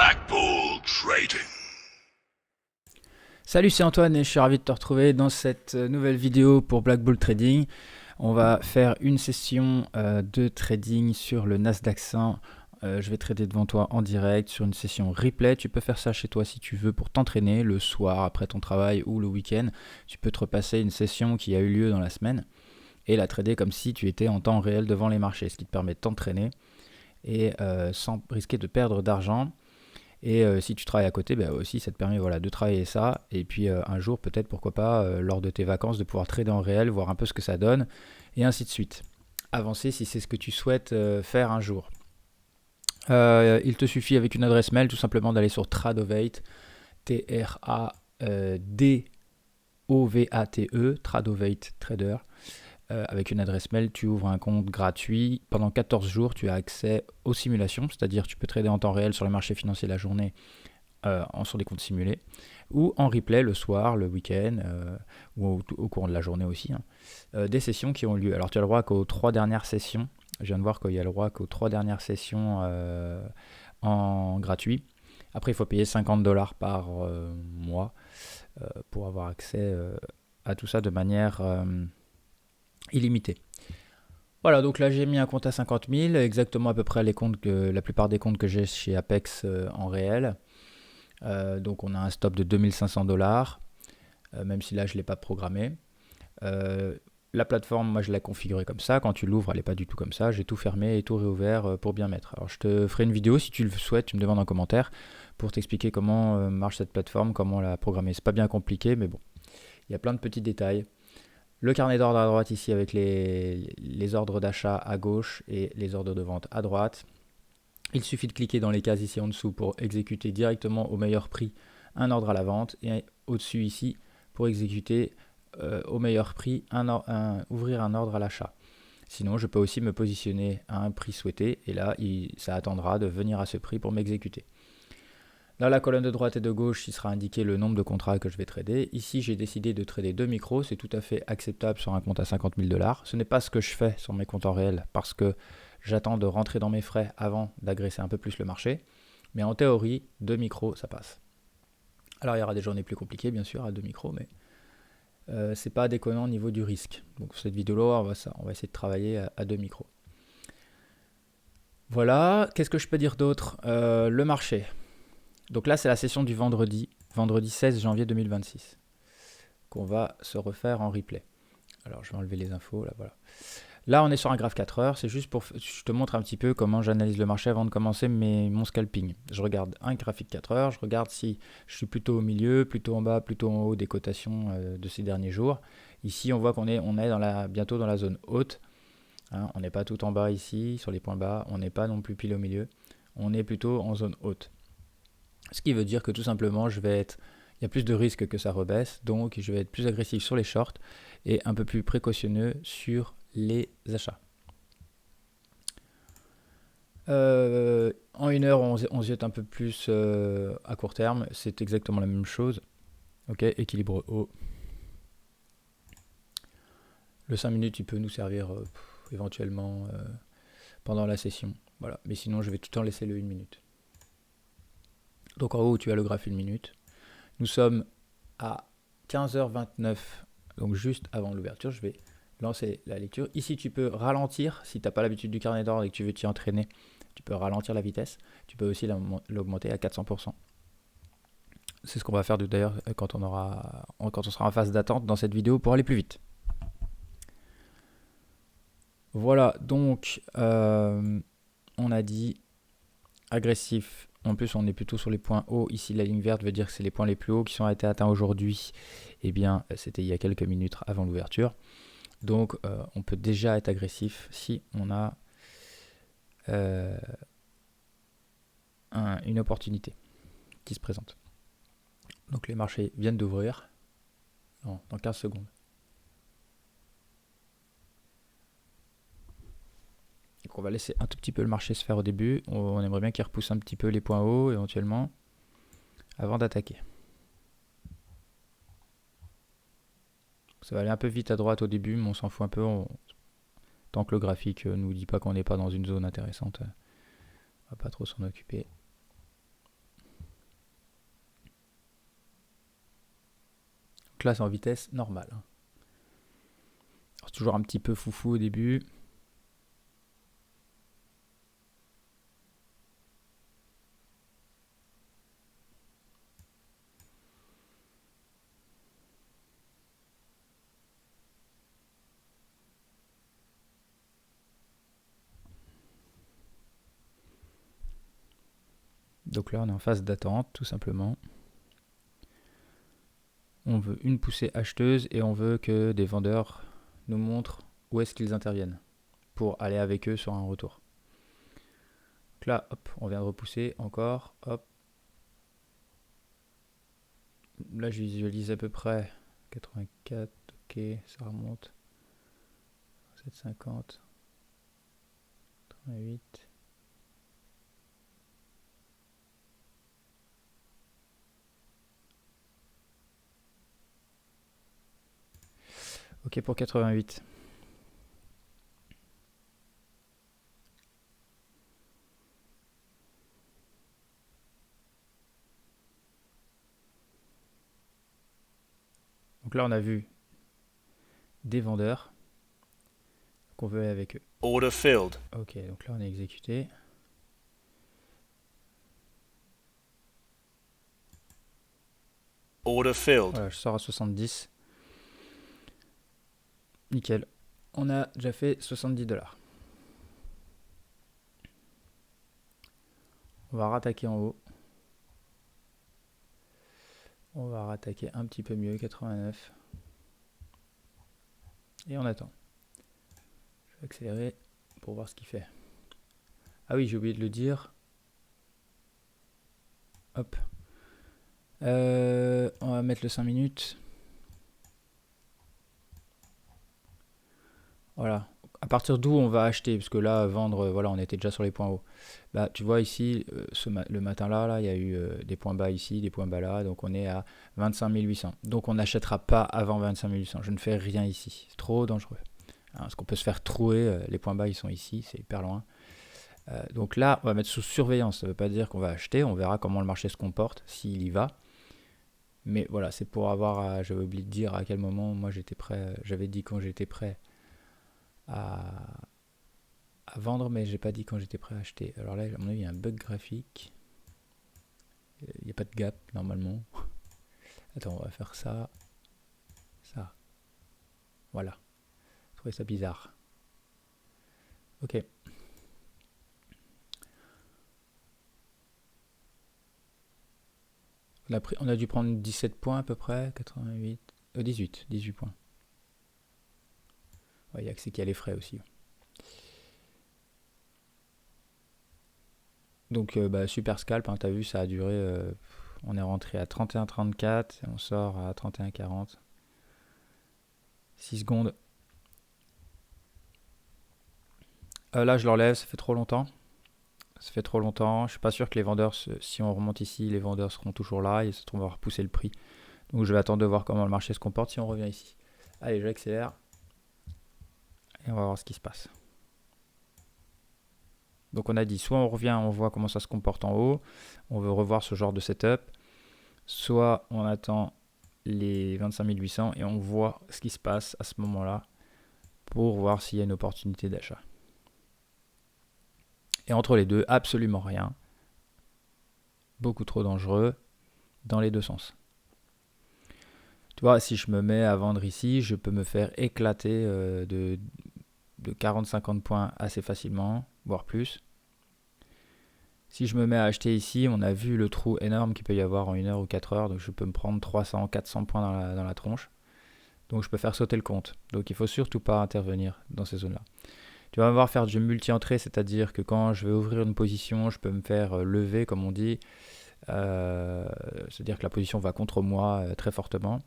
Black Bull Trading. Salut, c'est Antoine et je suis ravi de te retrouver dans cette nouvelle vidéo pour Black Bull Trading. On va faire une session de trading sur le Nasdaq 100. Je vais trader devant toi en direct sur une session replay. Tu peux faire ça chez toi si tu veux pour t'entraîner le soir après ton travail ou le week-end. Tu peux te repasser une session qui a eu lieu dans la semaine et la trader comme si tu étais en temps réel devant les marchés, ce qui te permet de t'entraîner et sans risquer de perdre d'argent. Et si tu travailles à côté, aussi ça te permet de travailler ça. Et puis un jour, peut-être, pourquoi pas, lors de tes vacances, de pouvoir trader en réel, voir un peu ce que ça donne, et ainsi de suite. Avancer si c'est ce que tu souhaites faire un jour. Il te suffit avec une adresse mail tout simplement d'aller sur Tradovate, Tradovate, Tradovate Trader. Avec une adresse mail, tu ouvres un compte gratuit. Pendant 14 jours, tu as accès aux simulations, c'est-à-dire tu peux trader en temps réel sur les marchés financiers la journée sur des comptes simulés, ou en replay le soir, le week-end, ou au cours de la journée aussi, des sessions qui ont lieu. Alors tu as le droit qu'aux 3 dernières sessions. Je viens de voir qu'il y a le droit qu'aux 3 dernières sessions en gratuit. Après, il faut payer $50 par mois pour avoir accès à tout ça de manière illimité. Voilà, donc là j'ai mis un compte à 50 000, exactement à peu près la plupart des comptes que j'ai chez Apex en réel. Donc on a un stop de $2500, même si là je ne l'ai pas programmé. La plateforme, moi je l'ai configurée comme ça. Quand tu l'ouvres, elle n'est pas du tout comme ça. J'ai tout fermé et tout réouvert pour bien mettre. Alors je te ferai une vidéo si tu le souhaites, tu me demandes en commentaire pour t'expliquer comment marche cette plateforme, comment la programmer. C'est pas bien compliqué, mais bon, il y a plein de petits détails. Le carnet d'ordre à droite ici avec les ordres d'achat à gauche et les ordres de vente à droite. Il suffit de cliquer dans les cases ici en dessous pour exécuter directement au meilleur prix un ordre à la vente et au-dessus ici pour exécuter au meilleur prix ouvrir un ordre à l'achat. Sinon, je peux aussi me positionner à un prix souhaité et là, ça attendra de venir à ce prix pour m'exécuter. Dans la colonne de droite et de gauche, il sera indiqué le nombre de contrats que je vais trader. Ici, j'ai décidé de trader 2 micros. C'est tout à fait acceptable sur un compte à 50 000 $. Ce n'est pas ce que je fais sur mes comptes en réel parce que j'attends de rentrer dans mes frais avant d'agresser un peu plus le marché. Mais en théorie, 2 micros, ça passe. Alors, il y aura des journées plus compliquées, bien sûr, à 2 micros, mais c'est pas déconnant au niveau du risque. Donc, cette vidéo-là, on va essayer de travailler à 2 micros. Voilà. Qu'est-ce que je peux dire d'autre ? Le marché. Donc là, c'est la session du vendredi 16 janvier 2026, qu'on va se refaire en replay. Alors, je vais enlever les infos, là, voilà. Là, on est sur un graphe 4 heures, c'est juste je te montre un petit peu comment j'analyse le marché avant de commencer mon scalping. Je regarde un graphique 4 heures, je regarde si je suis plutôt au milieu, plutôt en bas, plutôt en haut des cotations de ces derniers jours. Ici, on voit qu'on est bientôt dans la zone haute. On n'est pas tout en bas ici, sur les points bas, on n'est pas non plus pile au milieu, on est plutôt en zone haute. Ce qui veut dire que tout simplement, il y a plus de risques que ça rebaisse, donc je vais être plus agressif sur les shorts et un peu plus précautionneux sur les achats. En une heure, on se jette un peu plus à court terme, c'est exactement la même chose. Ok, équilibre haut. Le 5 minutes, il peut nous servir éventuellement pendant la session. Voilà, mais sinon, je vais tout le temps laisser le 1 minute. Donc en haut, tu as le graphe 1 minute. Nous sommes à 15h29, donc juste avant l'ouverture. Je vais lancer la lecture. Ici, tu peux ralentir. Si tu n'as pas l'habitude du carnet d'ordre et que tu veux t'y entraîner, tu peux ralentir la vitesse. Tu peux aussi l'augmenter à 400%. C'est ce qu'on va faire d'ailleurs quand on sera en phase d'attente dans cette vidéo pour aller plus vite. Voilà, donc on a dit agressif. En plus, on est plutôt sur les points hauts. Ici, la ligne verte veut dire que c'est les points les plus hauts qui ont été atteints aujourd'hui. Eh bien, c'était il y a quelques minutes avant l'ouverture. Donc, on peut déjà être agressif si on a une opportunité qui se présente. Donc, les marchés viennent d'ouvrir dans 15 secondes. Donc, on va laisser un tout petit peu le marché se faire au début. On aimerait bien qu'il repousse un petit peu les points hauts éventuellement avant d'attaquer. Ça va aller un peu vite à droite au début, mais on s'en fout un peu. Tant que le graphique ne nous dit pas qu'on n'est pas dans une zone intéressante, on va pas trop s'en occuper. là, c'est en vitesse normale. C'est toujours un petit peu foufou au début. Donc là, on est en phase d'attente, tout simplement. On veut une poussée acheteuse et on veut que des vendeurs nous montrent où est-ce qu'ils interviennent pour aller avec eux sur un retour. Donc là, hop, on vient de repousser encore, hop. Là, je visualise à peu près 84, ok, ça remonte. 750, 88. Ok pour 88. Donc là, on a vu des vendeurs qu'on veut aller avec eux. Order filled. Ok, donc là, on est exécuté. Order filled. Voilà, je sors à 70. Nickel. On a déjà fait 70$. On va rattaquer en haut. On va rattaquer un petit peu mieux, 89. Et on attend. Je vais accélérer pour voir ce qu'il fait. Ah oui, j'ai oublié de le dire. Hop. On va mettre le 5 minutes. Voilà. À partir d'où on va acheter, parce que là, vendre, voilà, on était déjà sur les points hauts. Bah, tu vois ici, le matin-là, il y a eu des points bas ici, des points bas là, donc on est à 25 800. Donc on n'achètera pas avant 25 800. Je ne fais rien ici, c'est trop dangereux. Hein, parce qu'on peut se faire trouer, les points bas ils sont ici, c'est hyper loin. Donc là, on va mettre sous surveillance, ça ne veut pas dire qu'on va acheter, on verra comment le marché se comporte, s'il y va. Mais voilà, c'est pour avoir, j'avais oublié de dire à quel moment moi j'étais prêt, j'avais dit quand j'étais prêt à vendre, mais j'ai pas dit quand j'étais prêt à acheter. Alors là, à mon avis, il y a un bug graphique. Il n'y a pas de gap normalement. Attends, on va faire ça. Ça. Voilà. Je trouvais ça bizarre. Ok. On a dû prendre 17 points à peu près. 88. 18 points. Il y a que c'est qu'il y a les frais aussi. Donc super scalp, hein, t'as vu, ça a duré. On est rentré à 31,34 et on sort à 31,40. 6 secondes. Là, je l'enlève, ça fait trop longtemps. Ça fait trop longtemps. Je suis pas sûr que les vendeurs, si on remonte ici, les vendeurs seront toujours là et se trouve à repousser le prix. Donc je vais attendre de voir comment le marché se comporte si on revient ici. Allez, j'accélère. Et on va voir ce qui se passe. Donc on a dit, soit on revient, on voit comment ça se comporte en haut. On veut revoir ce genre de setup. Soit on attend les 25 800 et on voit ce qui se passe à ce moment-là pour voir s'il y a une opportunité d'achat. Et entre les deux, absolument rien. Beaucoup trop dangereux dans les deux sens. Tu vois, si je me mets à vendre ici, je peux me faire éclater de 40-50 points assez facilement, voire plus. Si je me mets à acheter ici, on a vu le trou énorme qu'il peut y avoir en 1 heure ou 4 heures, donc je peux me prendre 300-400 points dans la tronche. Donc je peux faire sauter le compte. Donc il ne faut surtout pas intervenir dans ces zones-là. Tu vas me voir faire du multi-entrée, c'est-à-dire que quand je vais ouvrir une position, je peux me faire lever, comme on dit. C'est-à-dire que la position va contre moi très fortement.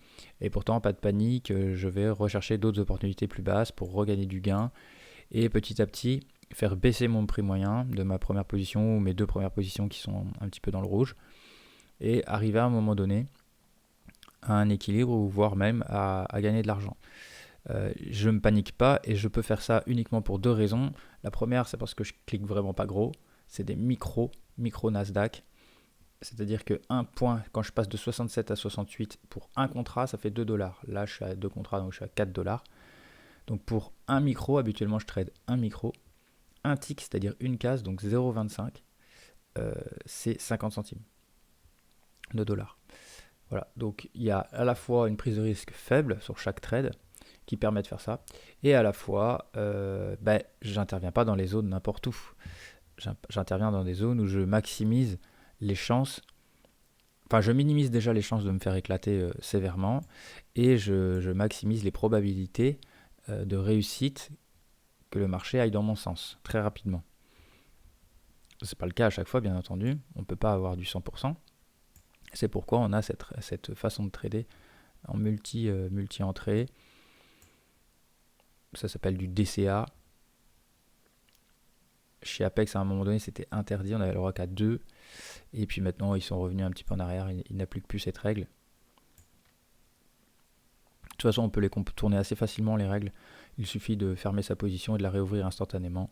Et pourtant, pas de panique, je vais rechercher d'autres opportunités plus basses pour regagner du gain. Et petit à petit, faire baisser mon prix moyen de ma première position ou mes deux premières positions qui sont un petit peu dans le rouge. Et arriver à un moment donné à un équilibre ou voire même à gagner de l'argent. Je ne me panique pas et je peux faire ça uniquement pour deux raisons. La première, c'est parce que je clique vraiment pas gros. C'est des micro Nasdaq. C'est-à-dire que un point, quand je passe de 67 à 68 pour un contrat, ça fait 2 dollars. Là, je suis à deux contrats, donc je suis à 4 dollars. Donc pour un micro, habituellement, je trade un micro. Un tick, c'est-à-dire une case, donc 0,25, c'est 50 centimes de dollars. Voilà, donc il y a à la fois une prise de risque faible sur chaque trade qui permet de faire ça, et à la fois, j'interviens pas dans les zones n'importe où. J'interviens dans des zones où je maximise les chances, enfin je minimise déjà les chances de me faire éclater sévèrement, et je maximise les probabilités de réussite que le marché aille dans mon sens très rapidement. C'est pas le cas à chaque fois, bien entendu, on ne peut pas avoir du 100%. C'est pourquoi on a cette façon de trader en multi-entrée. Ça s'appelle du DCA. Chez Apex, à un moment donné, c'était interdit. On avait le droit qu'à 2. Et puis maintenant, ils sont revenus un petit peu en arrière. Ils n'appliquent plus cette règle. De toute façon, on peut les contourner assez facilement, les règles. Il suffit de fermer sa position et de la réouvrir instantanément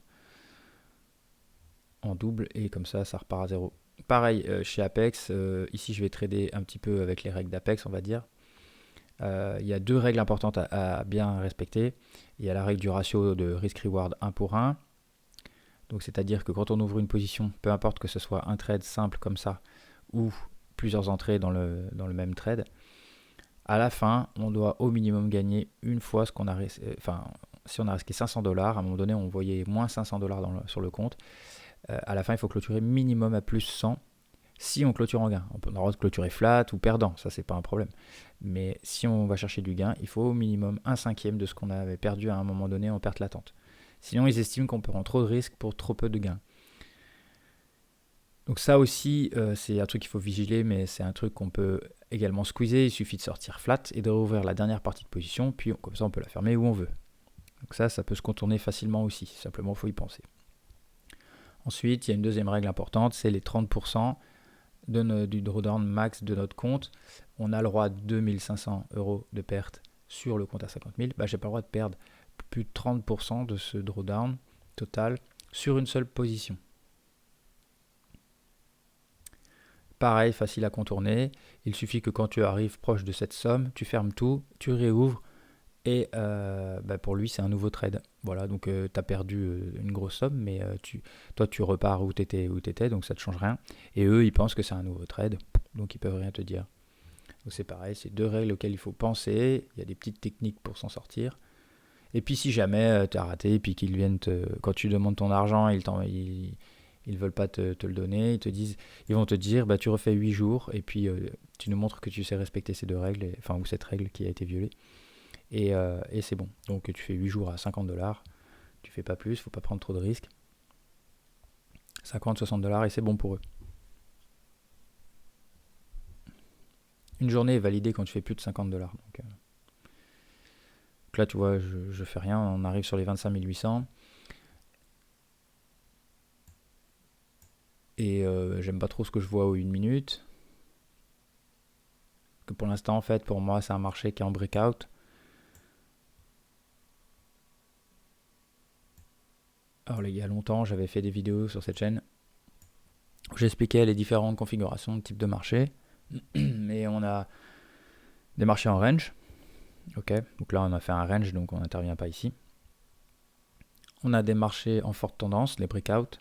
en double. Et comme ça repart à 0. Pareil, chez Apex, ici, je vais trader un petit peu avec les règles d'Apex, on va dire. Il y a deux règles importantes à bien respecter. Il y a la règle du ratio de risk-reward 1 pour 1. Donc c'est-à-dire que quand on ouvre une position, peu importe que ce soit un trade simple comme ça ou plusieurs entrées dans le même trade, à la fin, on doit au minimum gagner une fois ce qu'on a risqué. Enfin, si on a risqué 500 dollars, à un moment donné, on voyait moins 500 dollars sur le compte. À la fin, il faut clôturer minimum à plus 100 si on clôture en gain. On peut avoir de clôturer flat ou perdant, ça c'est pas un problème. Mais si on va chercher du gain, il faut au minimum un cinquième de ce qu'on avait perdu à un moment donné en perte latente. Sinon, ils estiment qu'on prend trop de risques pour trop peu de gains. Donc ça aussi, c'est un truc qu'il faut vigiler, mais c'est un truc qu'on peut également squeezer. Il suffit de sortir flat et de rouvrir la dernière partie de position, puis comme ça on peut la fermer où on veut. Donc ça peut se contourner facilement aussi, simplement il faut y penser. Ensuite, il y a une deuxième règle importante, c'est les 30% du drawdown max de notre compte. On a le droit à 2500 euros de perte sur le compte à 50 000. J'ai pas le droit de perdre plus de 30% de ce drawdown total sur une seule position. Pareil, facile à contourner. Il suffit que quand tu arrives proche de cette somme, tu fermes tout, tu réouvres et pour lui c'est un nouveau trade. Voilà, donc tu as perdu une grosse somme, mais toi tu repars où tu étais, donc ça ne te change rien. Et eux ils pensent que c'est un nouveau trade, donc ils peuvent rien te dire. Donc c'est pareil, c'est deux règles auxquelles il faut penser. Il y a des petites techniques pour s'en sortir. Et puis si jamais tu as raté, et puis qu'ils viennent quand tu demandes ton argent, ils veulent pas te le donner, ils vont te dire tu refais 8 jours et puis tu nous montres que tu sais respecter ces deux règles, ou cette règle qui a été violée. Et c'est bon. Donc tu fais 8 jours à 50 dollars, tu fais pas plus, faut pas prendre trop de risques. 50-60 dollars et c'est bon pour eux. Une journée est validée quand tu fais plus de 50 dollars. Donc là tu vois, je fais rien, on arrive sur les 25 800. Et j'aime pas trop ce que je vois aux 1 minute. Que pour l'instant, en fait, pour moi, c'est un marché qui est en breakout. Alors, il y a longtemps, j'avais fait des vidéos sur cette chaîne où j'expliquais les différentes configurations de type de marché. Mais on a des marchés en range. Ok, donc là, on a fait un range, donc on n'intervient pas ici. On a des marchés en forte tendance, les breakouts.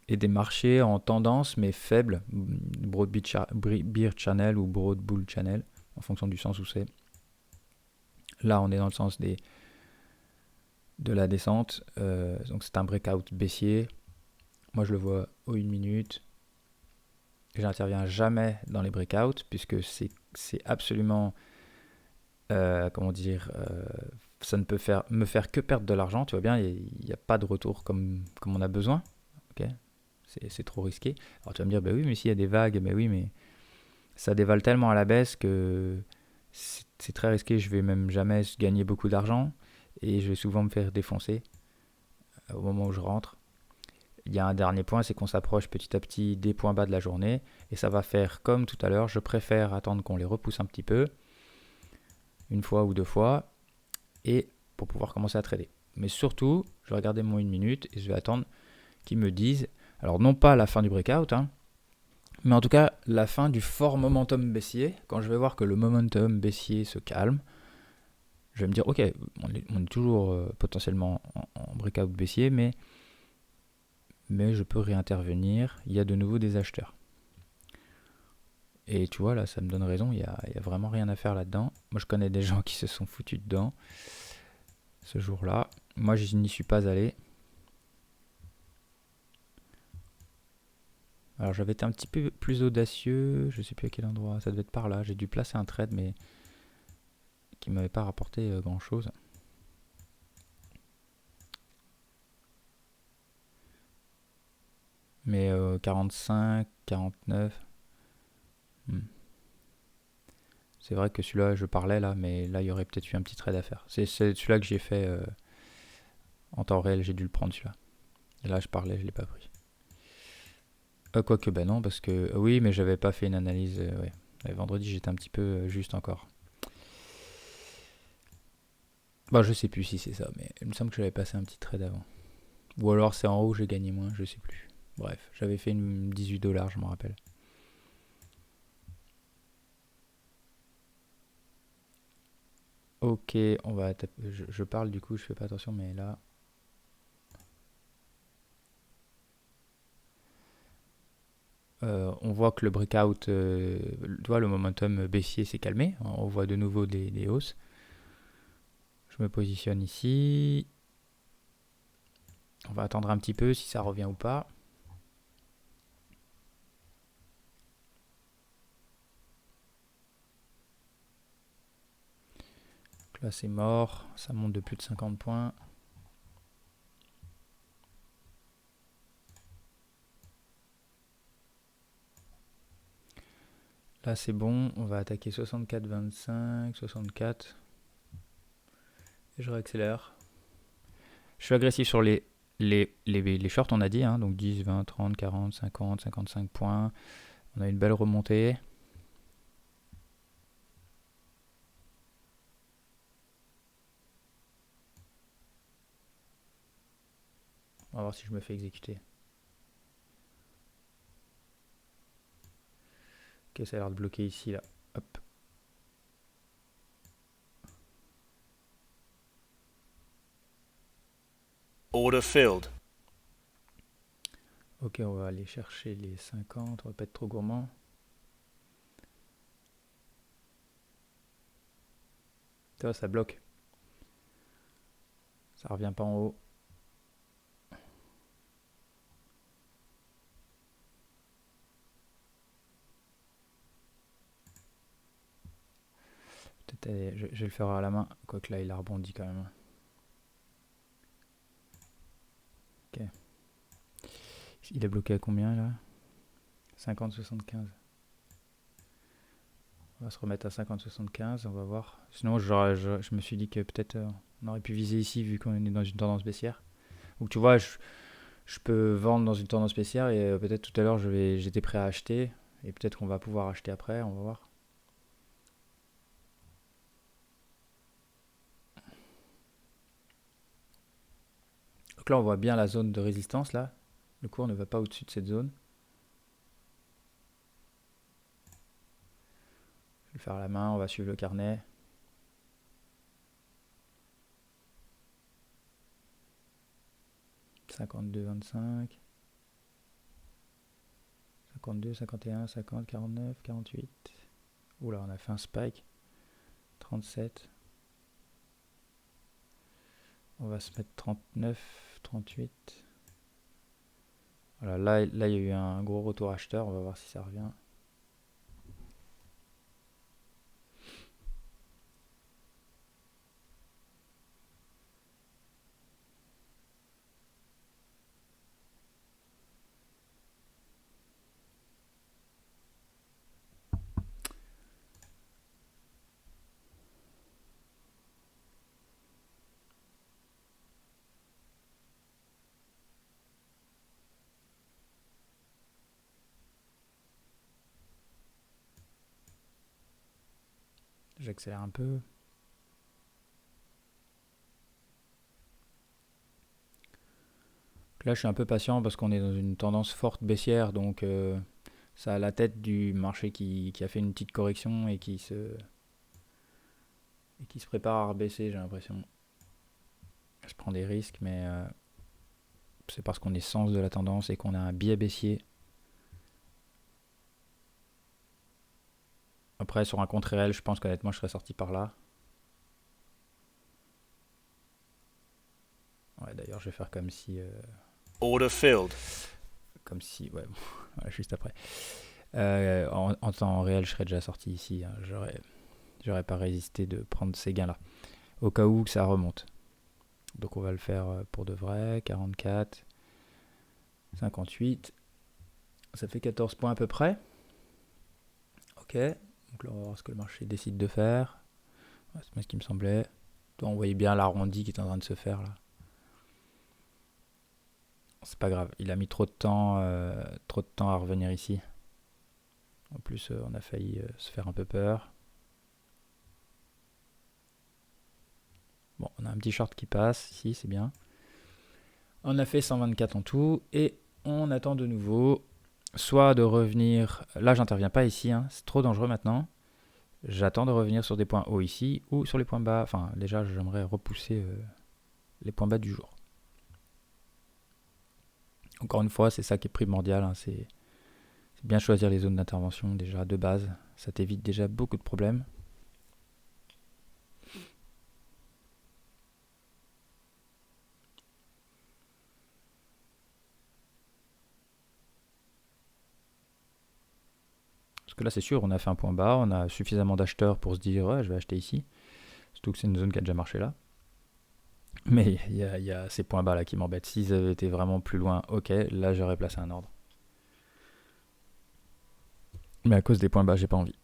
Et des marchés en tendance mais faibles, Broad Bear Channel ou Broad Bull Channel, en fonction du sens où c'est. Là, on est dans le sens de la descente, donc c'est un breakout baissier. Moi, je le vois aux 1 minute. J'interviens jamais dans les breakouts puisque c'est absolument, ça ne peut me faire que perdre de l'argent. Tu vois bien, il n'y a pas de retour comme on a besoin. Ok. C'est trop risqué. Alors tu vas me dire, oui, mais s'il y a des vagues, mais ça dévale tellement à la baisse que c'est très risqué. Je vais même jamais gagner beaucoup d'argent et je vais souvent me faire défoncer au moment où je rentre. Il y a un dernier point, c'est qu'on s'approche petit à petit des points bas de la journée et ça va faire comme tout à l'heure. Je préfère attendre qu'on les repousse un petit peu, une fois ou deux fois, et pour pouvoir commencer à trader. Mais surtout, je vais regarder mon 1 minute et je vais attendre qu'ils me disent. Alors non pas la fin du breakout, hein, mais en tout cas la fin du fort momentum baissier. Quand je vais voir que le momentum baissier se calme, je vais me dire ok, on est toujours potentiellement en breakout baissier, mais je peux réintervenir, il y a de nouveau des acheteurs. Et tu vois, là, ça me donne raison, il y a vraiment rien à faire là-dedans. Moi, je connais des gens qui se sont foutus dedans ce jour-là. Moi, je n'y suis pas allé. Alors, j'avais été un petit peu plus audacieux, je sais plus à quel endroit, ça devait être par là. J'ai dû placer un trade, mais qui ne m'avait pas rapporté grand-chose. Mais 45, 49... C'est vrai que celui-là, je parlais là, mais là, il y aurait peut-être eu un petit trade à faire. C'est celui-là que j'ai fait en temps réel, j'ai dû le prendre celui-là. Et là, je parlais, je ne l'ai pas pris. Quoique, ben non, parce que oui, mais j'avais pas fait une analyse. Ouais. Et vendredi, j'étais un petit peu juste encore. Bah, je sais plus si c'est ça, mais il me semble que j'avais passé un petit trade avant. Ou alors c'est en haut, j'ai gagné moins, je sais plus. Bref, j'avais fait une 18 $, je m'en rappelle. Ok, on va je parle du coup, je fais pas attention, mais là. On voit que le breakout, tu vois, le momentum baissier s'est calmé. On voit de nouveau des hausses. Je me positionne ici. On va attendre un petit peu si ça revient ou pas. Donc là, c'est mort. Ça monte de plus de 50 points. Là, c'est bon. On va attaquer 64,25, 64. Et je réaccélère. Je suis agressif sur les shorts, on a dit. Hein, donc 10, 20, 30, 40, 50, 55 points. On a une belle remontée. On va voir si je me fais exécuter. Ok, ça a l'air de bloquer ici, là. Hop. Order filled. Ok, on va aller chercher les 50. On va pas être trop gourmand. Tu vois, ça bloque. Ça revient pas en haut. Peut-être je vais le faire à la main. Quoique là, il a rebondi quand même. Ok. Il est bloqué à combien là? 50, 75. On va se remettre à 50-75, on va voir. Sinon, je me suis dit que peut-être on aurait pu viser ici vu qu'on est dans une tendance baissière. Donc tu vois, je peux vendre dans une tendance baissière et peut-être tout à l'heure j'étais prêt à acheter et peut-être qu'on va pouvoir acheter après, on va voir. Donc là, on voit bien la zone de résistance là. Le cours ne va pas au-dessus de cette zone. Je vais le faire à la main, on va suivre le carnet. « 52,25. 52, 51, 50, 49, 48. Oula, on a fait un spike. 37. On va se mettre 39, 38. Voilà, là, il y a eu un gros retour acheteur. On va voir si ça revient. J'accélère un peu. Donc Là, je suis un peu patient parce qu'on est dans une tendance forte baissière, donc ça a la tête du marché qui a fait une petite correction et qui se prépare à baisser, j'ai l'impression. Je prends des risques, mais c'est parce qu'on est sens de la tendance et qu'on a un biais baissier. Après, sur un compte réel, je pense qu'honnêtement, je serais sorti par là. Ouais, d'ailleurs, je vais faire Order filled. ouais, ouais, juste après. En temps réel, je serais déjà sorti ici, hein. J'aurais pas résisté de prendre ces gains-là, au cas où que ça remonte. Donc on va le faire pour de vrai. 44, 58. Ça fait 14 points à peu près. Ok. Donc là, on va voir ce que le marché décide de faire. Ouais, c'est moi ce qui me semblait. Toi, on voyait bien l'arrondi qui est en train de se faire là. C'est pas grave. Il a mis trop de temps à revenir ici. En plus, on a failli se faire un peu peur. Bon, on a un petit short qui passe ici, c'est bien. On a fait 124 en tout et on attend de nouveau soit de revenir. Là, j'interviens pas ici, hein, c'est trop dangereux maintenant. J'attends de revenir sur des points hauts ici ou sur les points bas. Enfin, déjà, j'aimerais repousser les points bas du jour. Encore une fois, c'est ça qui est primordial, hein, c'est bien choisir les zones d'intervention déjà de base. Ça t'évite déjà beaucoup de problèmes. Parce que là, c'est sûr, on a fait un point bas, on a suffisamment d'acheteurs pour se dire ouais, je vais acheter ici. Surtout que c'est une zone qui a déjà marché là. Mais il y a ces points bas là qui m'embêtent. S'ils avaient été vraiment plus loin, ok, là j'aurais placé un ordre. Mais à cause des points bas, j'ai pas envie.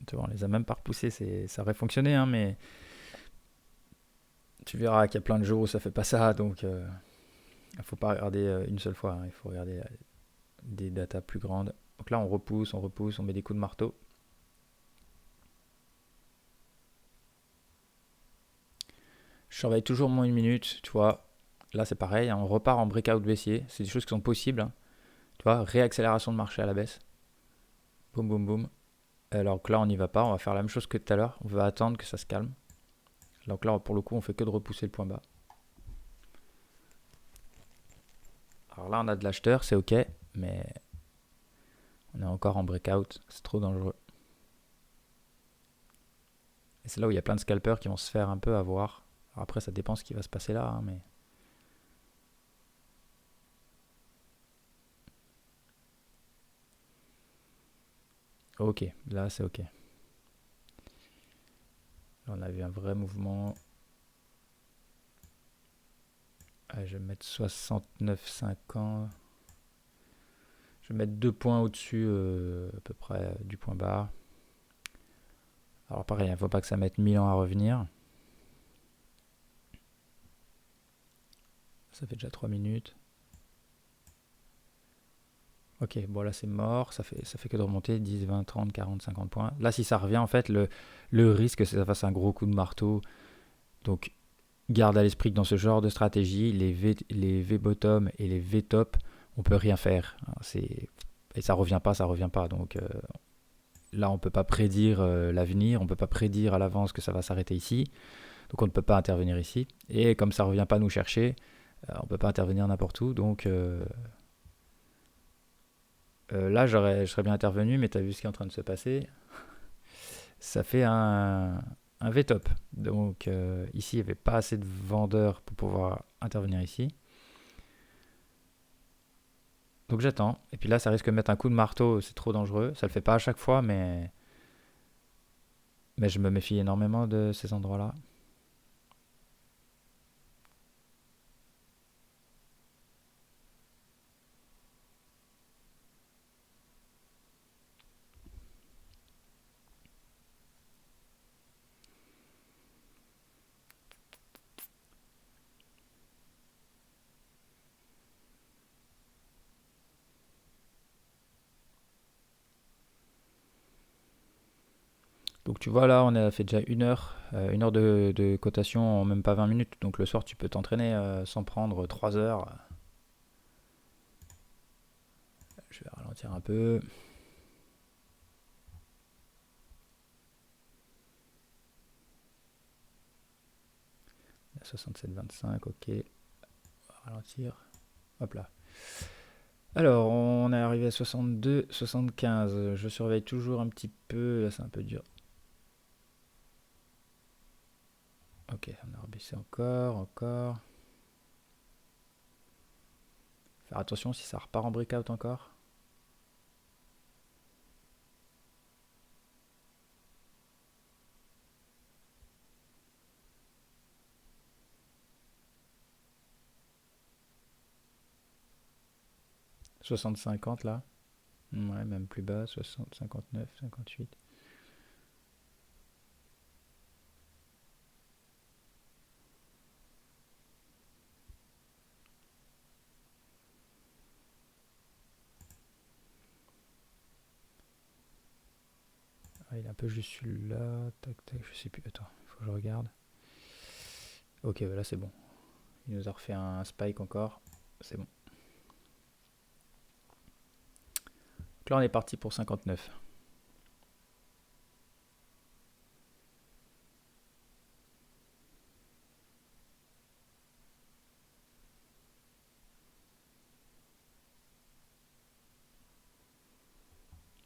Tu vois, on les a même pas repoussés, ça aurait fonctionné, hein, mais tu verras qu'il y a plein de jours où ça fait pas ça, donc il faut pas regarder une seule fois, hein, il faut regarder des datas plus grandes. Donc là, on repousse, on met des coups de marteau. Je surveille toujours moins une minute, tu vois. Là, c'est pareil, hein, on repart en breakout baissier. C'est des choses qui sont possibles, hein. Tu vois, réaccélération de marché à la baisse. Boum, boum, boum. Alors que là, on n'y va pas, on va faire la même chose que tout à l'heure. On va attendre que ça se calme. Donc là, pour le coup, on fait que de repousser le point bas. Alors là, on a de l'acheteur, c'est ok, mais on est encore en breakout, c'est trop dangereux. Et c'est là où il y a plein de scalpers qui vont se faire un peu avoir. Alors après, ça dépend ce qui va se passer là, hein, mais. Ok, là c'est ok. Là, on a vu un vrai mouvement. Allez, je vais mettre 69,50. Je vais mettre 2 points au-dessus à peu près du point bas. Alors pareil, il ne faut pas que ça mette 1000 ans à revenir. Ça fait déjà 3 minutes. Ok, bon là c'est mort, ça fait que de remonter 10, 20, 30, 40, 50 points. Là si ça revient en fait, le risque c'est que ça fasse un gros coup de marteau. Donc garde à l'esprit que dans ce genre de stratégie, les V-bottom et les V-top, on peut rien faire. Et ça revient pas, ça revient pas. Donc là on peut pas prédire l'avenir, on peut pas prédire à l'avance que ça va s'arrêter ici. Donc on ne peut pas intervenir ici. Et comme ça revient pas nous chercher, on peut pas intervenir n'importe où. Donc là, je serais bien intervenu, mais tu as vu ce qui est en train de se passer. Ça fait un V-top. Donc ici, il n'y avait pas assez de vendeurs pour pouvoir intervenir ici. Donc j'attends. Et puis là, ça risque de mettre un coup de marteau. C'est trop dangereux. Ça le fait pas à chaque fois, mais je me méfie énormément de ces endroits-là. Donc tu vois là, on a fait déjà une heure de cotation en même pas 20 minutes. Donc le soir, tu peux t'entraîner sans prendre 3 heures. Je vais ralentir un peu. À 67,25, ok. On va ralentir. Hop là. Alors, on est arrivé à 62, 75. Je surveille toujours un petit peu. Là, c'est un peu dur. Ok, on a rebaissé encore. Faire attention si ça repart en breakout encore. « 60, 50 là. Ouais, même plus bas. 60, 59, 58. Ah, il est un peu juste celui-là. Tac, tac, je sais plus. Attends, il faut que je regarde. Ok, bah là c'est bon. Il nous a refait un spike encore. C'est bon. Donc là, on est parti pour 59.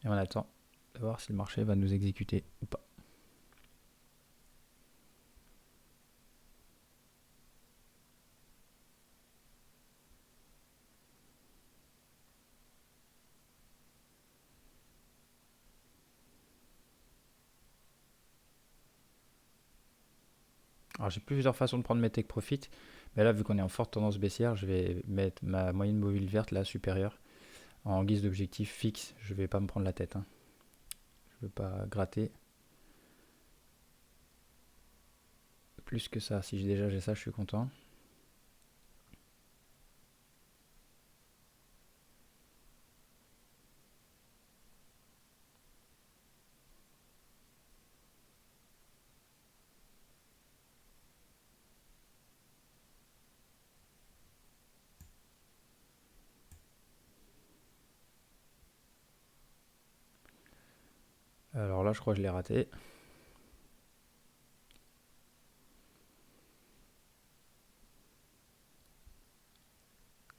Et on attend de voir si le marché va nous exécuter ou pas. Alors j'ai plusieurs façons de prendre mes take profit. Mais là, vu qu'on est en forte tendance baissière, je vais mettre ma moyenne mobile verte là supérieure en guise d'objectif fixe. Je vais pas me prendre la tête. Je veux pas gratter. Plus que ça. Si déjà j'ai ça, je suis content. Alors là, je crois que je l'ai raté.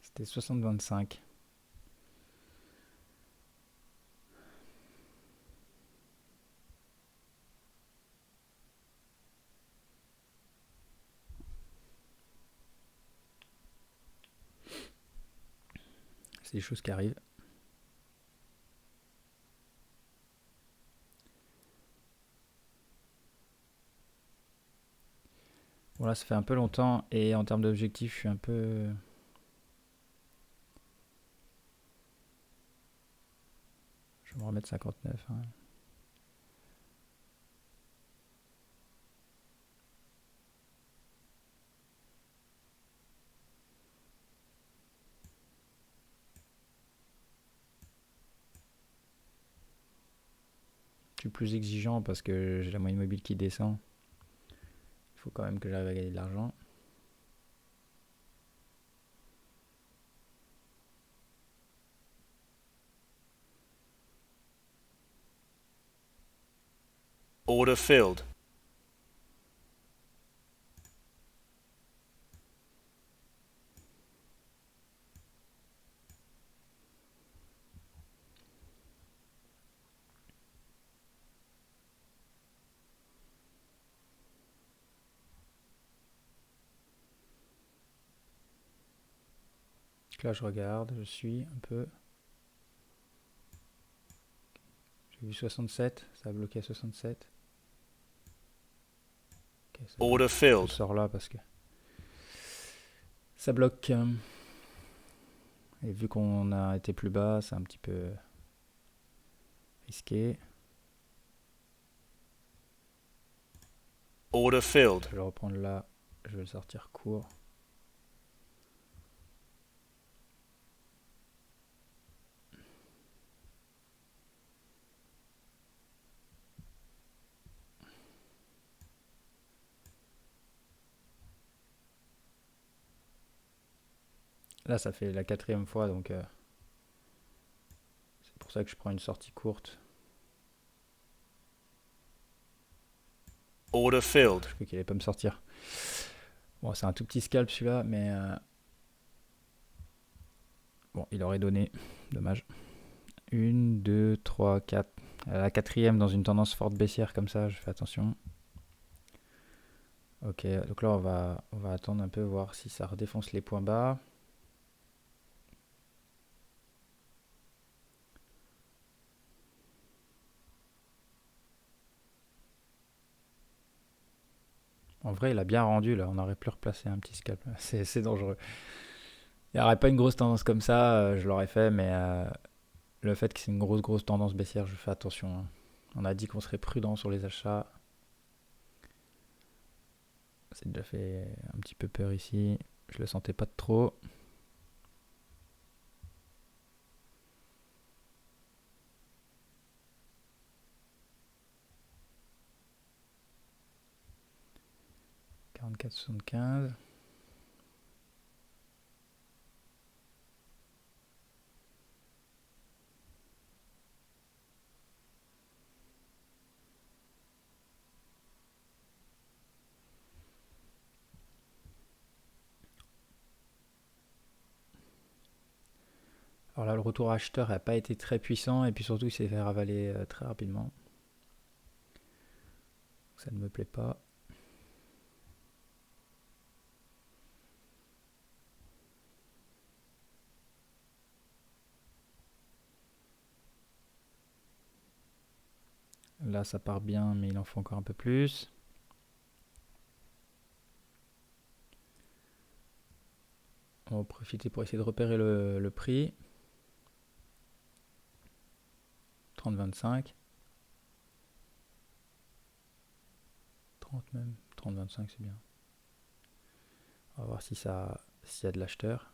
C'était 60,25. C'est des choses qui arrivent. Bon là, ça fait un peu longtemps et en termes d'objectif, je suis un peu... Je vais me remettre 59. Je suis plus exigeant parce que j'ai la moyenne mobile qui descend. Il faut quand même que j'arrive à gagner de l'argent. Order filled. Donc là, je regarde, je suis un peu... J'ai vu 67, ça a bloqué à 67. Okay, Order je filled. sors là parce que ça bloque. Et vu qu'on a été plus bas, c'est un petit peu risqué. Order filled. Je vais reprendre là, je vais le sortir court. Là, ça fait la 4e fois, donc c'est pour ça que je prends une sortie courte. Order filled. Je crois qu'il allait pas me sortir. Bon, c'est un tout petit scalp celui-là, mais bon, il aurait donné. Dommage. 1, 2, 3, 4. La 4e dans une tendance forte baissière comme ça, je fais attention. Ok, donc là on va attendre un peu, voir si ça redéfonce les points bas. En vrai, il a bien rendu là, on aurait pu replacer un petit scalp. C'est dangereux. Il n'y aurait pas une grosse tendance comme ça, je l'aurais fait, mais le fait que c'est une grosse tendance baissière, je fais attention, hein. On a dit qu'on serait prudent sur les achats. C'est déjà fait un petit peu peur ici. Je le sentais pas de trop. « 44,75. Alors là, le retour acheteur n'a pas été très puissant et puis surtout, il s'est fait ravaler très rapidement. Ça ne me plaît pas. Là, ça part bien, mais il en faut encore un peu plus. On va profiter pour essayer de repérer le prix. 30,25. 30 même. 30,25, c'est bien. On va voir si ça, s'il y a de l'acheteur.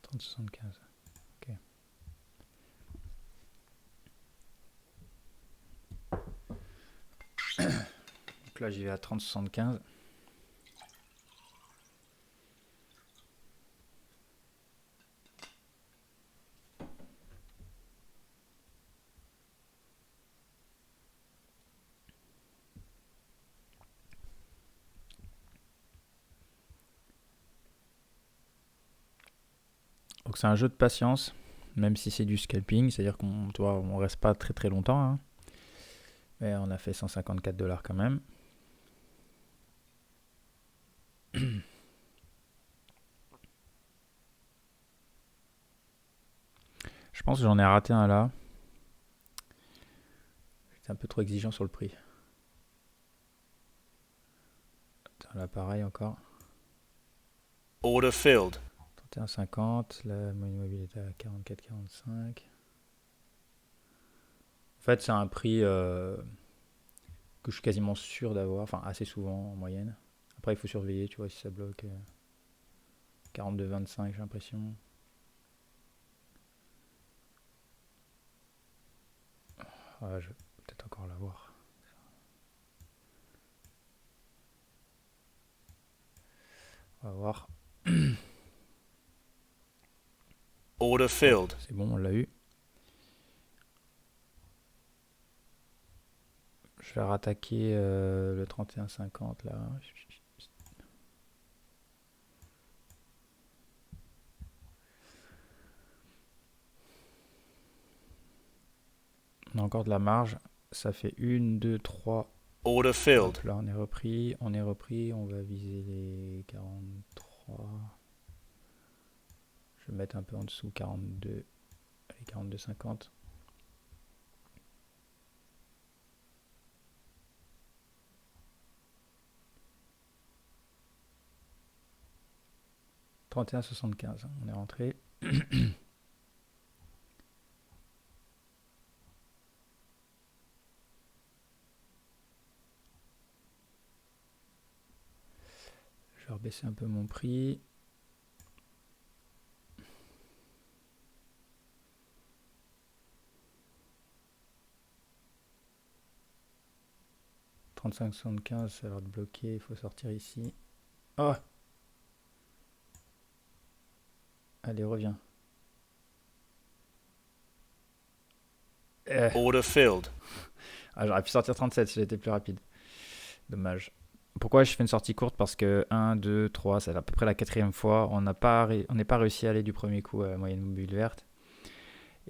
« 30,75. Ok. Donc là, j'y vais à 30,75. Donc c'est un jeu de patience, même si c'est du scalping, c'est-à-dire qu'on reste pas très longtemps, hein. Mais on a fait 154 $ quand même. Je pense que j'en ai raté un là. J'étais un peu trop exigeant sur le prix. Là, pareil encore. Order filled. 31,50. La moyenne mobile est à 44,45. En fait, c'est un prix que je suis quasiment sûr d'avoir, enfin assez souvent en moyenne. Après, il faut surveiller, tu vois, si ça bloque. 42,25, j'ai l'impression. Ah, je vais peut-être encore l'avoir. On va voir. Order filled. C'est bon, on l'a eu. Je vais rattaquer le 31,50 là. On a encore de la marge. Ça fait 1, 2, 3. Order filled. Hop, là, on est repris. On va viser les 43. Je vais mettre un peu en dessous, 42. Allez, 42,50. « 31,75. On est rentré. Je vais rebaisser un peu mon prix. 35,75, ça a l'air de bloquer. Il faut sortir ici. Oh! Allez, reviens. Order filled. Ah, j'aurais pu sortir 37 si j'étais plus rapide. Dommage. Pourquoi je fais une sortie courte? Parce que 1, 2, 3, c'est à peu près la quatrième fois. On n'est pas réussi à aller du premier coup à la moyenne mobile verte.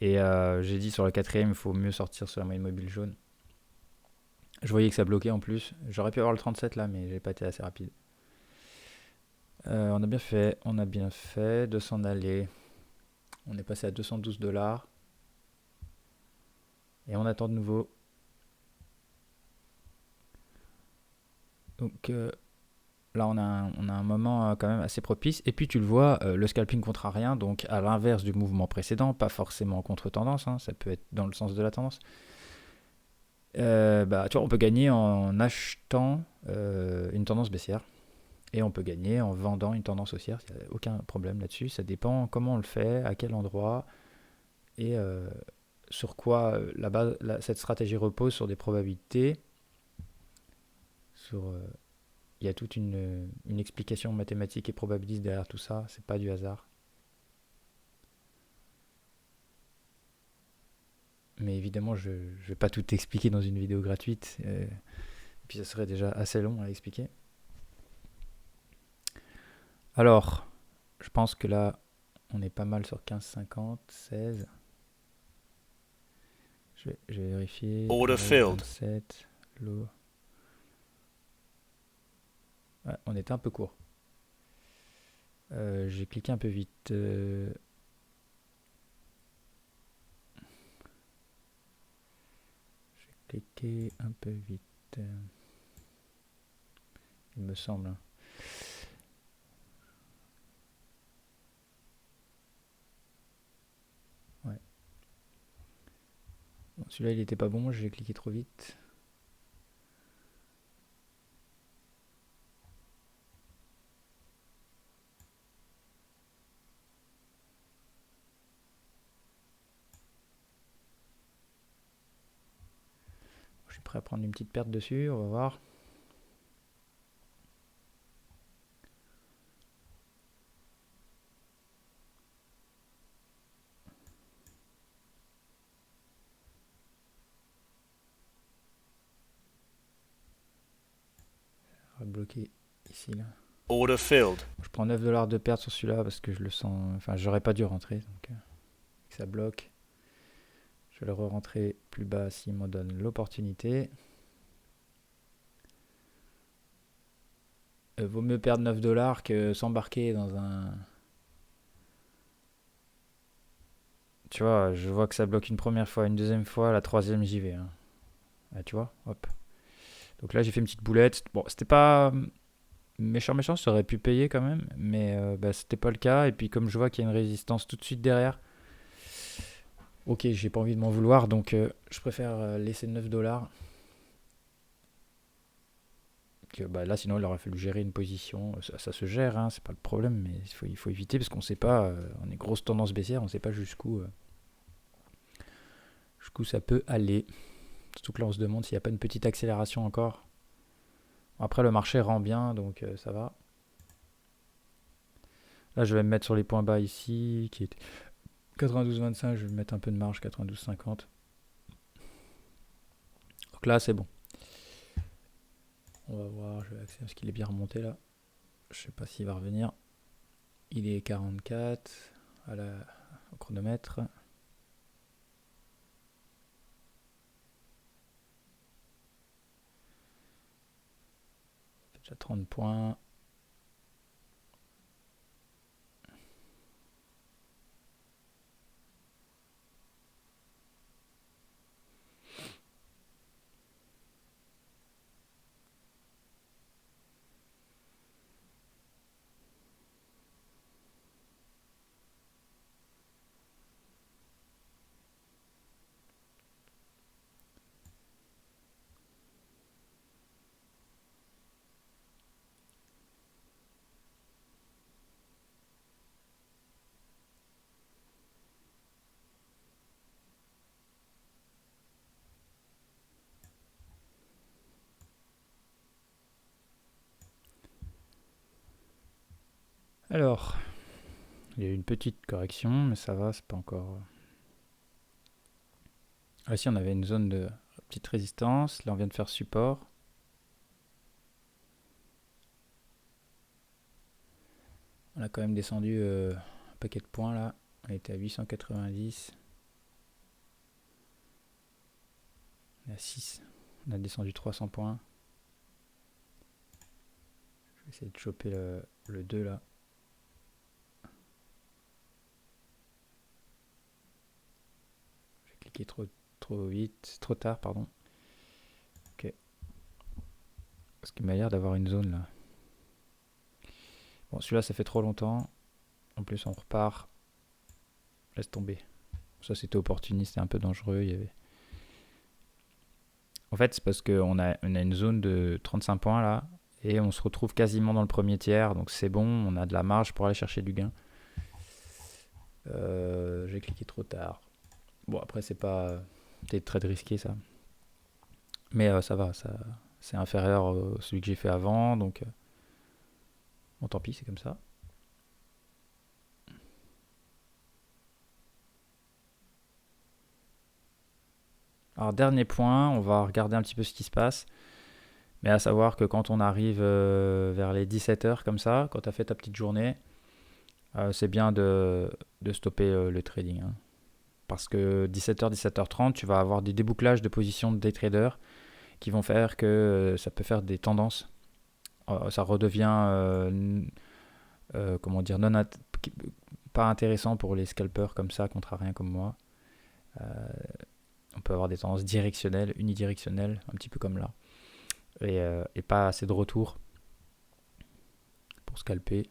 Et j'ai dit sur la quatrième, il faut mieux sortir sur la moyenne mobile jaune. Je voyais que ça bloquait en plus. J'aurais pu avoir le 37 là, mais j'ai pas été assez rapide. On a bien fait de s'en aller. On est passé à 212 $. Et on attend de nouveau. Donc là, on a un moment quand même assez propice. Et puis tu le vois, le scalping contre rien, donc à l'inverse du mouvement précédent, pas forcément contre tendance, hein, ça peut être dans le sens de la tendance. Tu vois, on peut gagner en achetant une tendance baissière. Et on peut gagner en vendant une tendance haussière. Il n'y a aucun problème là-dessus. Ça dépend comment on le fait, à quel endroit et sur quoi cette stratégie repose sur des probabilités. Il y a toute une explication mathématique et probabiliste derrière tout ça. C'est pas du hasard. Mais évidemment, je ne vais pas tout expliquer dans une vidéo gratuite. Et puis ça serait déjà assez long à expliquer. Alors, je pense que là, on est pas mal sur 15,50, 16. Je vais vérifier. Order filled. 27, l'eau. Ouais, on était un peu court. J'ai cliqué un peu vite. J'ai cliqué un peu vite. Il me semble. Ouais. Bon, celui-là, il était pas bon. J'ai cliqué trop vite. Je suis prêt à prendre une petite perte dessus. On va voir. On va bloquer ici, là. Order filled. Je prends 9 $ de perte sur celui-là parce que je le sens. Enfin, j'aurais pas dû rentrer. Donc, ça bloque. Je vais le re-rentrer plus bas s'il m'en donne l'opportunité. Vaut mieux perdre 9 $ que s'embarquer dans un. Tu vois, je vois que ça bloque une première fois, une deuxième fois, la troisième j'y vais. Hein. Ah, tu vois, hop. Donc là j'ai fait une petite boulette. Bon, c'était pas méchant, ça aurait pu payer quand même, mais c'était pas le cas. Et puis comme je vois qu'il y a une résistance tout de suite derrière, ok, j'ai pas envie de m'en vouloir, donc je préfère laisser 9 $. Que, là sinon il aurait fallu gérer une position. Ça se gère, hein, c'est pas le problème, mais il faut éviter parce qu'on sait pas, on est grosse tendance baissière, on sait pas jusqu'où ça peut aller. Surtout que là on se demande s'il n'y a pas une petite accélération encore. Après le marché rend bien, donc ça va. Là je vais me mettre sur les points bas ici, qui est 92,25, je vais mettre un peu de marge, 92,50. Donc là c'est bon. On va voir, je vais accéder à ce qu'il est bien remonté là. Je sais pas s'il va revenir. Il est 44 au chronomètre. Déjà 30 points. Alors, il y a eu une petite correction, mais ça va, c'est pas encore. Ah, ici, on avait une zone de petite résistance. Là, on vient de faire support. On a quand même descendu un paquet de points là. On était à 890. On est à 6. On a descendu 300 points. Je vais essayer de choper le 2 là. J'ai cliqué trop vite, trop tard, pardon. Ok. Parce qu'il m'a l'air d'avoir une zone là. Bon, celui-là, ça fait trop longtemps. En plus, on repart. Laisse tomber. Ça, c'était opportuniste, c'était un peu dangereux. Il y avait... En fait, c'est parce qu'on a une zone de 35 points là. Et on se retrouve quasiment dans le premier tiers. Donc c'est bon, on a de la marge pour aller chercher du gain. J'ai cliqué trop tard. Bon, après, c'est pas peut-être très risqué ça. Mais ça va, ça, c'est inférieur à celui que j'ai fait avant. Donc, bon, tant pis, c'est comme ça. Alors, dernier point, on va regarder un petit peu ce qui se passe. Mais à savoir que quand on arrive vers les 17h comme ça, quand tu as fait ta petite journée, c'est bien de stopper le trading. Hein. Parce que 17h, 17h30, tu vas avoir des débouclages de positions de day traders qui vont faire que ça peut faire des tendances. Ça redevient, comment dire, pas intéressant pour les scalpers comme ça, contrariens comme moi. On peut avoir des tendances directionnelles, unidirectionnelles, un petit peu comme là. Et pas assez de retour pour scalper.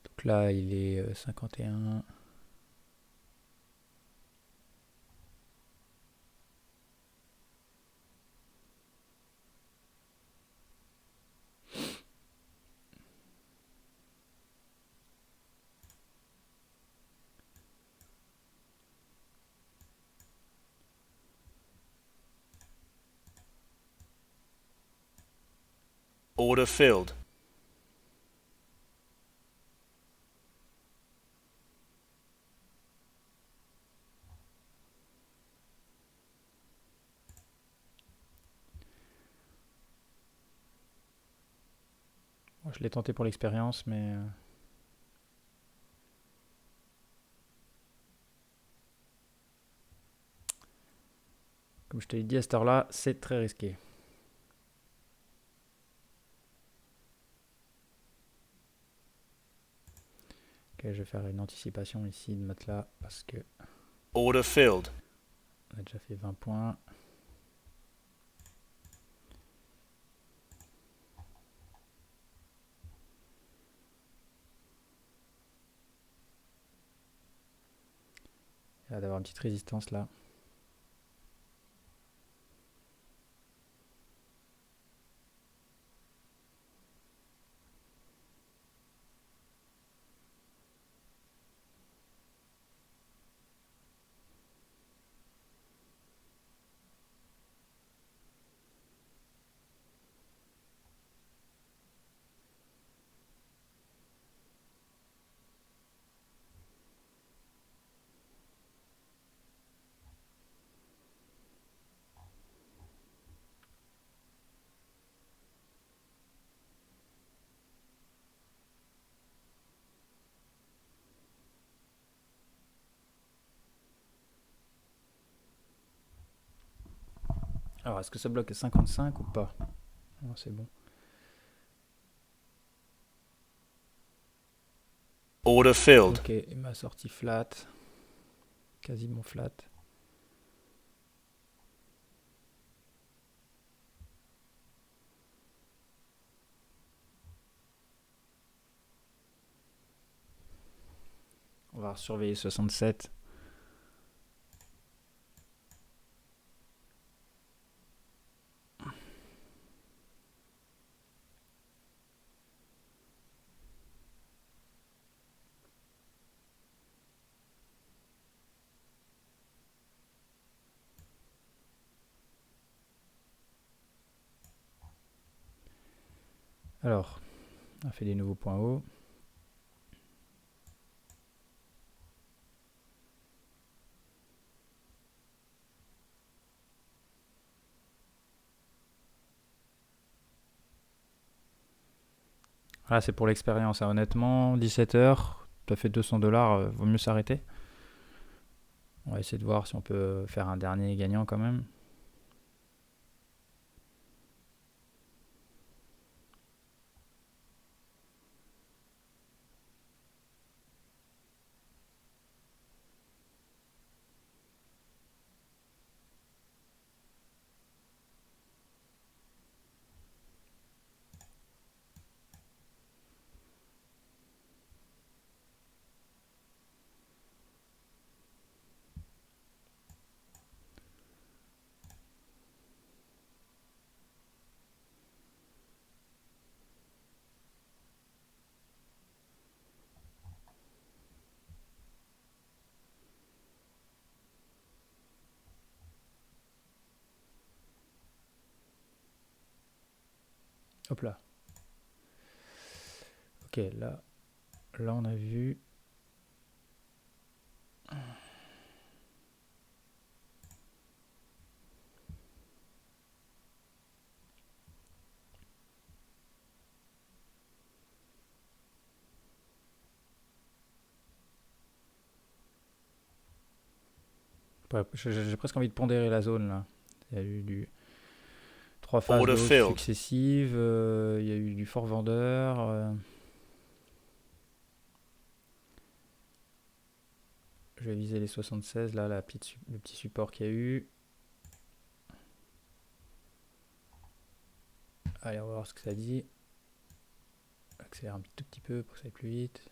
Donc là, il est 51. Order filled. Bon, je l'ai tenté pour l'expérience, mais comme je te l'ai dit à cette heure-là, c'est très risqué. Ok, je vais faire une anticipation ici de matelas parce que Order filled. on a déjà fait 20 points. Il va d'avoir une petite résistance là. Alors, est-ce que ça bloque à 55 ou pas? Non, c'est bon. Order filled. Ok, il m'a sorti flat. Quasiment flat. On va surveiller 67. Alors, on a fait des nouveaux points hauts. Voilà, c'est pour l'expérience. Hein. Honnêtement, 17 heures, tu as fait 200$, vaut mieux s'arrêter. On va essayer de voir si on peut faire un dernier gagnant quand même. Hop là. Ok, là on a vu. J'ai presque envie de pondérer la zone là. Il y a eu 3 phases de Order hausse filled. successives. Il y a eu du fort vendeur. Je vais viser les 76 là, le petit support qu'il y a eu. Allez, on va voir ce que ça dit. Accélère un tout petit peu pour que ça aille plus vite.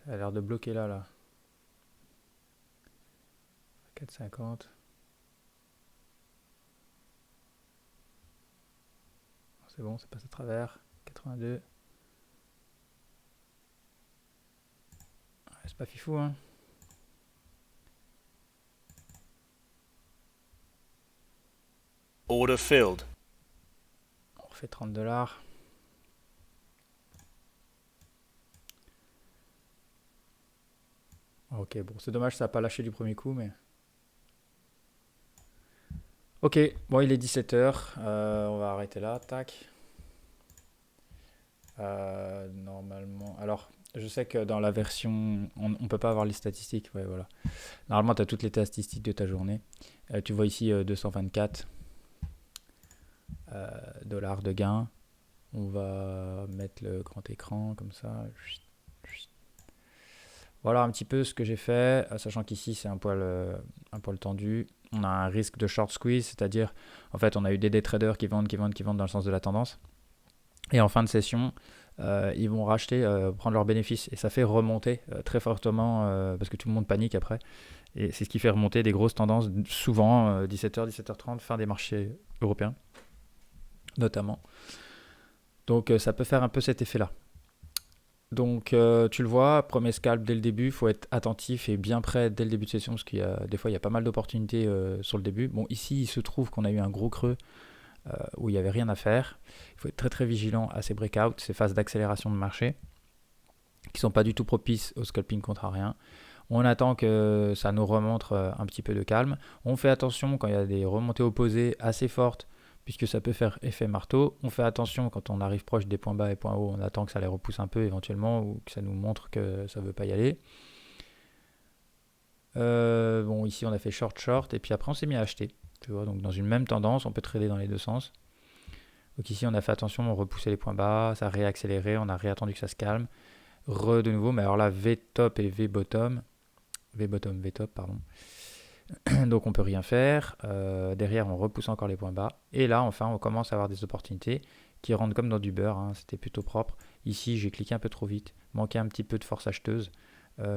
Ça a l'air de bloquer là. 4,50. C'est bon, ça passe à travers. 82. C'est pas fifou, hein. Order filled. On refait 30$. Ok, bon, c'est dommage, ça n'a pas lâché du premier coup, mais... Ok, bon, il est 17h. On va arrêter là, tac. Normalement... Alors, je sais que dans la version... On ne peut pas avoir les statistiques, ouais, voilà. Normalement, tu as toutes les statistiques de ta journée. Tu vois ici 224 dollars de gain. On va mettre le grand écran comme ça. Voilà un petit peu ce que j'ai fait, sachant qu'ici c'est un poil tendu. On a un risque de short squeeze, c'est-à-dire en fait on a eu des day traders qui vendent dans le sens de la tendance. Et en fin de session, ils vont racheter, prendre leurs bénéfices. Et ça fait remonter très fortement, parce que tout le monde panique après. Et c'est ce qui fait remonter des grosses tendances, souvent 17h, 17h30, fin des marchés européens, notamment. Donc ça peut faire un peu cet effet-là. Donc tu le vois, premier scalp dès le début, il faut être attentif et bien prêt dès le début de session parce qu'il y a des fois il y a pas mal d'opportunités sur le début. Bon ici il se trouve qu'on a eu un gros creux où il n'y avait rien à faire. Il faut être très très vigilant à ces breakouts, ces phases d'accélération de marché qui sont pas du tout propices au scalping contrarien. On attend que ça nous remonte un petit peu de calme. On fait attention quand il y a des remontées opposées assez fortes puisque ça peut faire effet marteau. On fait attention quand on arrive proche des points bas et points hauts, on attend que ça les repousse un peu éventuellement ou que ça nous montre que ça ne veut pas y aller. Bon, ici on a fait short et puis après on s'est mis à acheter. Tu vois, donc dans une même tendance, on peut trader dans les deux sens. Donc ici on a fait attention, on repoussait les points bas, ça a réaccéléré, on a réattendu que ça se calme. De nouveau, mais alors là V top et V bottom, V top pardon. Donc on peut rien faire. Derrière on repousse encore les points bas. Et là enfin on commence à avoir des opportunités qui rentrent comme dans du beurre. Hein. C'était plutôt propre. Ici j'ai cliqué un peu trop vite. Manquait un petit peu de force acheteuse.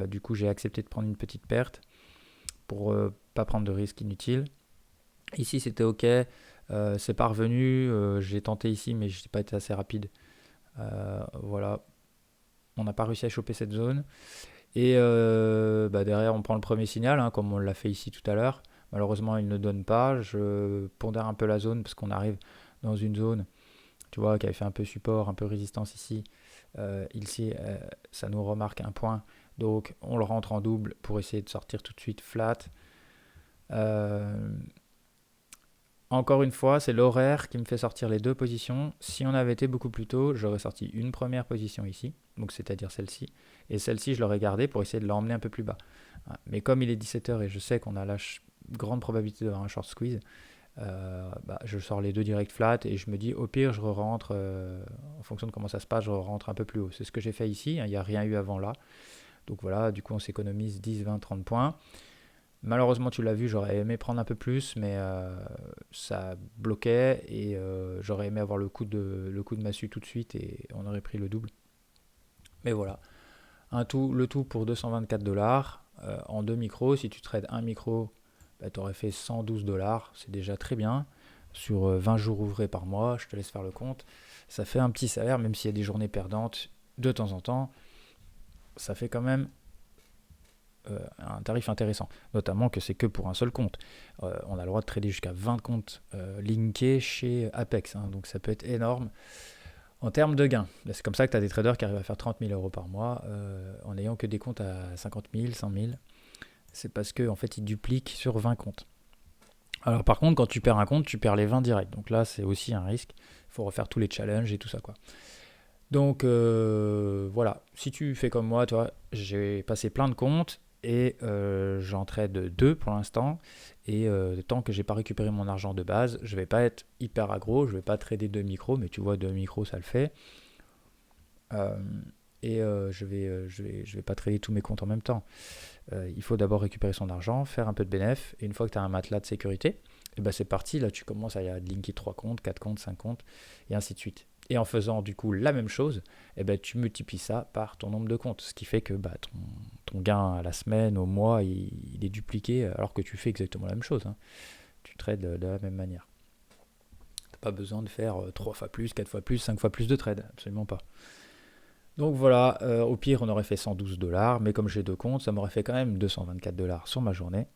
Du coup j'ai accepté de prendre une petite perte pour pas prendre de risques inutiles. Ici c'était ok. C'est pas revenu. J'ai tenté ici mais je n'ai pas été assez rapide. Voilà. On n'a pas réussi à choper cette zone. Et derrière, on prend le premier signal, hein, comme on l'a fait ici tout à l'heure. Malheureusement, il ne donne pas. Je pondère un peu la zone parce qu'on arrive dans une zone, tu vois, qui avait fait un peu support, un peu résistance ici. Ici, ça nous remarque un point. Donc, on le rentre en double pour essayer de sortir tout de suite flat. Encore une fois, c'est l'horaire qui me fait sortir les deux positions. Si on avait été beaucoup plus tôt, j'aurais sorti une première position ici, donc c'est-à-dire celle-ci. Et celle-ci, je l'aurais gardée pour essayer de l'emmener un peu plus bas. Mais comme il est 17h et je sais qu'on a la grande probabilité d'avoir un short squeeze, je sors les deux direct flat et je me dis au pire, je rentre en fonction de comment ça se passe, je rentre un peu plus haut. C'est ce que j'ai fait ici, hein, il n'y a rien eu avant là. Donc voilà, du coup, on s'économise 10, 20, 30 points. Malheureusement, tu l'as vu, j'aurais aimé prendre un peu plus, mais ça bloquait et j'aurais aimé avoir le coup de massue tout de suite et on aurait pris le double. Mais voilà, le tout pour 224 $. En 2 micros, si tu trades un micro, tu aurais fait 112 $. C'est déjà très bien. Sur 20 jours ouvrés par mois, je te laisse faire le compte. Ça fait un petit salaire, même s'il y a des journées perdantes de temps en temps. Ça fait quand même un tarif intéressant, notamment que c'est que pour un seul compte. On a le droit de trader jusqu'à 20 comptes linkés chez Apex, hein, donc ça peut être énorme en termes de gains. C'est comme ça que tu as des traders qui arrivent à faire 30 000 € par mois en n'ayant que des comptes à 50 000, 100 000. C'est parce qu'en fait, ils dupliquent sur 20 comptes. Alors par contre, quand tu perds un compte, tu perds les 20 directs. Donc là, c'est aussi un risque. Il faut refaire tous les challenges et tout ça, quoi. Donc voilà, si tu fais comme moi, toi, j'ai passé plein de comptes et j'en trade 2 pour l'instant. Et tant que j'ai pas récupéré mon argent de base, je vais pas être hyper aggro, je vais pas trader 2 micros, mais tu vois, 2 micros, ça le fait. Je vais pas trader tous mes comptes en même temps. Il faut d'abord récupérer son argent, faire un peu de bénéf, et une fois que tu as un matelas de sécurité, et ben c'est parti, là tu commences à linker 3 comptes, 4 comptes, 5 comptes, et ainsi de suite. Et en faisant du coup la même chose, et ben tu multiplies ça par ton nombre de comptes, ce qui fait que ton gain à la semaine, au mois, il est dupliqué, alors que tu fais exactement la même chose, hein. Tu trades de la même manière. Tu n'as pas besoin de faire 3 fois plus, 4 fois plus, 5 fois plus de trades, absolument pas. Donc voilà, au pire on aurait fait 112 $, mais comme j'ai 2 comptes, ça m'aurait fait quand même 224 $ sur ma journée.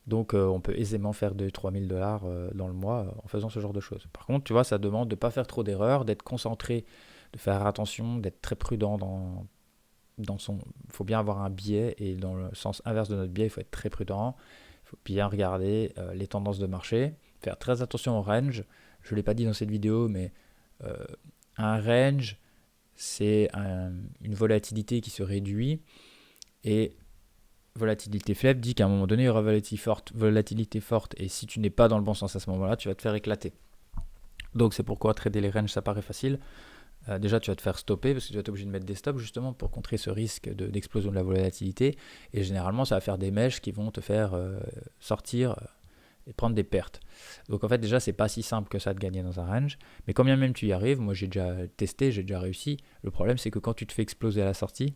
Donc on peut aisément faire 2-3 000 $ dans le mois en faisant ce genre de choses. Par contre, tu vois, ça demande de ne pas faire trop d'erreurs, d'être concentré, de faire attention, d'être très prudent dans son... Il faut bien avoir un biais, et dans le sens inverse de notre biais, il faut être très prudent. Il faut bien regarder les tendances de marché, faire très attention au range. Je ne l'ai pas dit dans cette vidéo, mais un range, c'est une volatilité qui se réduit, et volatilité faible dit qu'à un moment donné, il y aura volatilité forte, et si tu n'es pas dans le bon sens à ce moment-là, tu vas te faire éclater. Donc c'est pourquoi trader les ranges, ça paraît facile. Déjà, tu vas te faire stopper parce que tu vas être obligé de mettre des stops justement pour contrer ce risque d'explosion de la volatilité. Et généralement, ça va faire des mèches qui vont te faire sortir et prendre des pertes. Donc en fait, déjà, c'est pas si simple que ça de gagner dans un range. Mais quand bien même tu y arrives, moi j'ai déjà testé, j'ai déjà réussi. Le problème, c'est que quand tu te fais exploser à la sortie,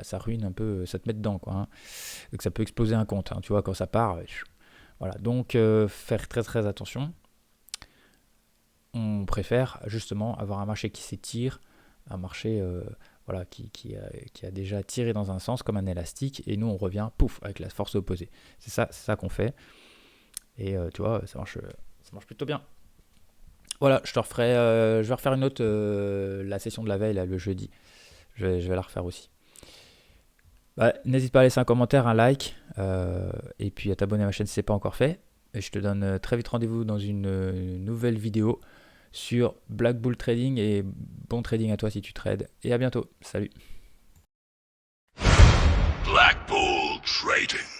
ça ruine un peu, ça te met dedans, quoi, hein. Donc ça peut exploser un compte, hein, tu vois, quand ça part. Voilà, donc faire très très attention. On préfère justement avoir un marché qui s'étire, un marché qui a déjà tiré dans un sens comme un élastique, et nous on revient pouf avec la force opposée. C'est ça qu'on fait, et tu vois, ça marche plutôt bien. Voilà, je vais refaire une autre, la session de la veille là, le jeudi. Je vais la refaire aussi. N'hésite pas à laisser un commentaire, un like, et puis à t'abonner à ma chaîne si ce n'est pas encore fait. Et je te donne très vite rendez-vous dans une nouvelle vidéo sur Black Bull Trading, et bon trading à toi si tu trades. Et à bientôt. Salut. Black Bull Trading.